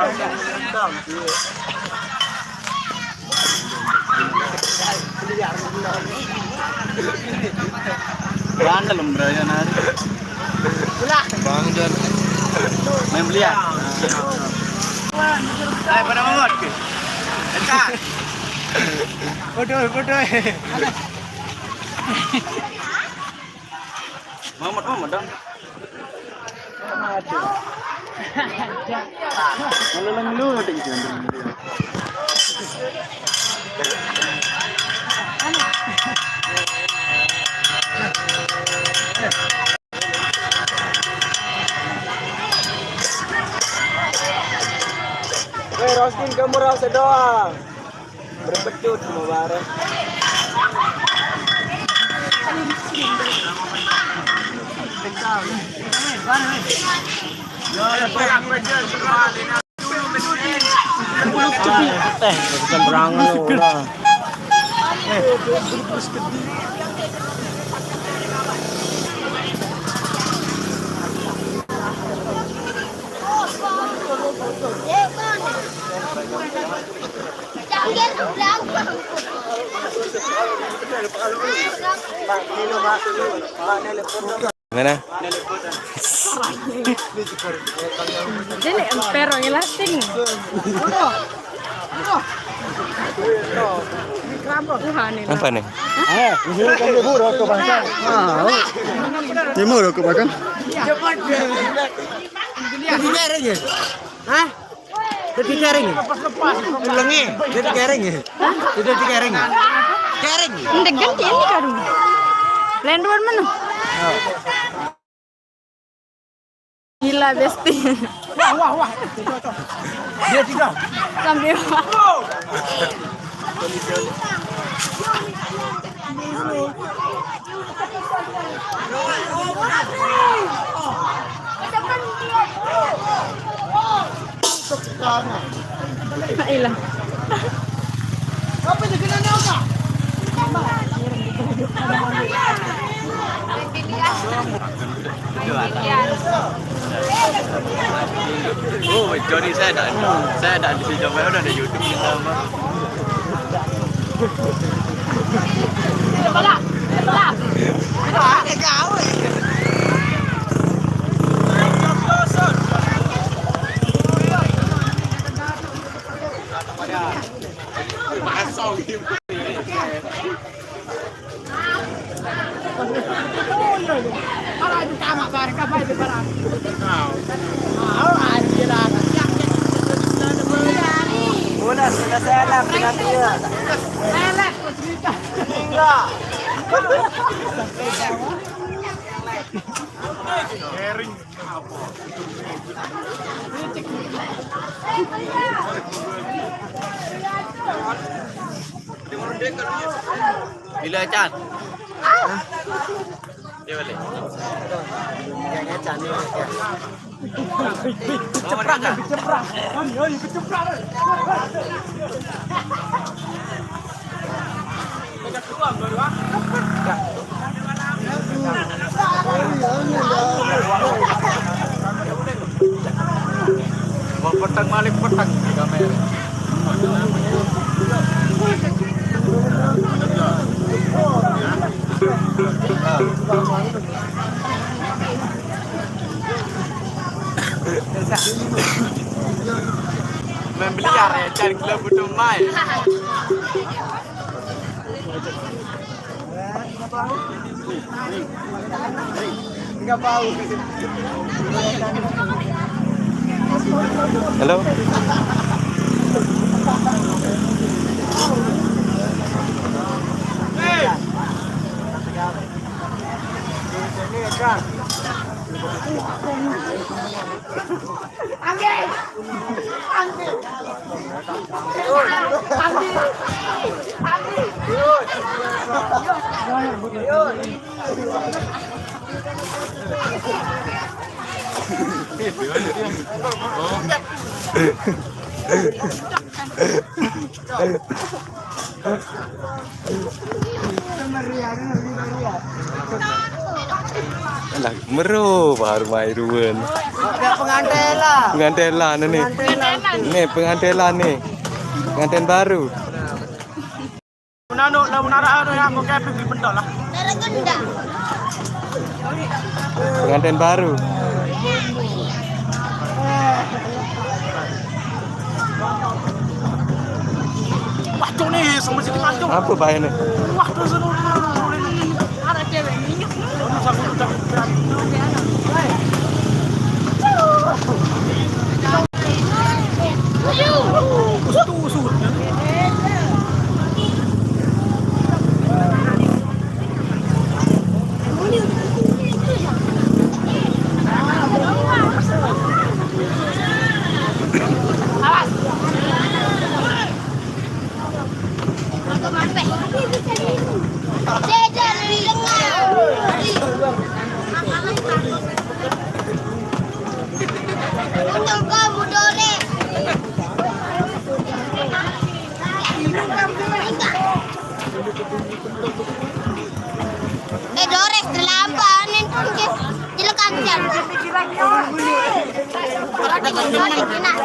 Bandel bro ya nari. Bang John. Main beli ya? Ayo pada mamot. Encak. Foto. Mamot dong. Lalu udah gitu. Roskin kamu rasa doang. Berbecut semua bareng. Mana? Dili, pero yung lasting. Apa nih? Timur ke bahkan. Hah? Jadi kering. Ulangi. Jadi kering. Jadi kering. Kering. Hindi, ganti ini kan. Lain ruan mana? Gila besti. Wah. Dia tiga. Sambil Ilang. Apa dia kena naga? Oh, Johnny saya ada di sini udah ada YouTube kita mah. Bala. Ada kau. Selesai lah penantian. Enggak. Bila Chan. Dia balik. Kayaknya cantik ya. Ceprang. Mau petang malik petang di kamera. Membeli area cari klub butuh main. Enggak bau. Halo. Lah, meru baru main ruwen. Kayak pengantin lah. Pengantelan nih. Nih pengantelan nih. Pengantin baru. Menano, lah menara ano yang aku kayak pergi benda lah. Pengantin baru. Wah, tuh nih sama si Timan tuh. Apa bahayanya? Wah, tuh seru. Ada cewek minyak. Dorek terlambat pun ke jelekan jam. Keren, keren.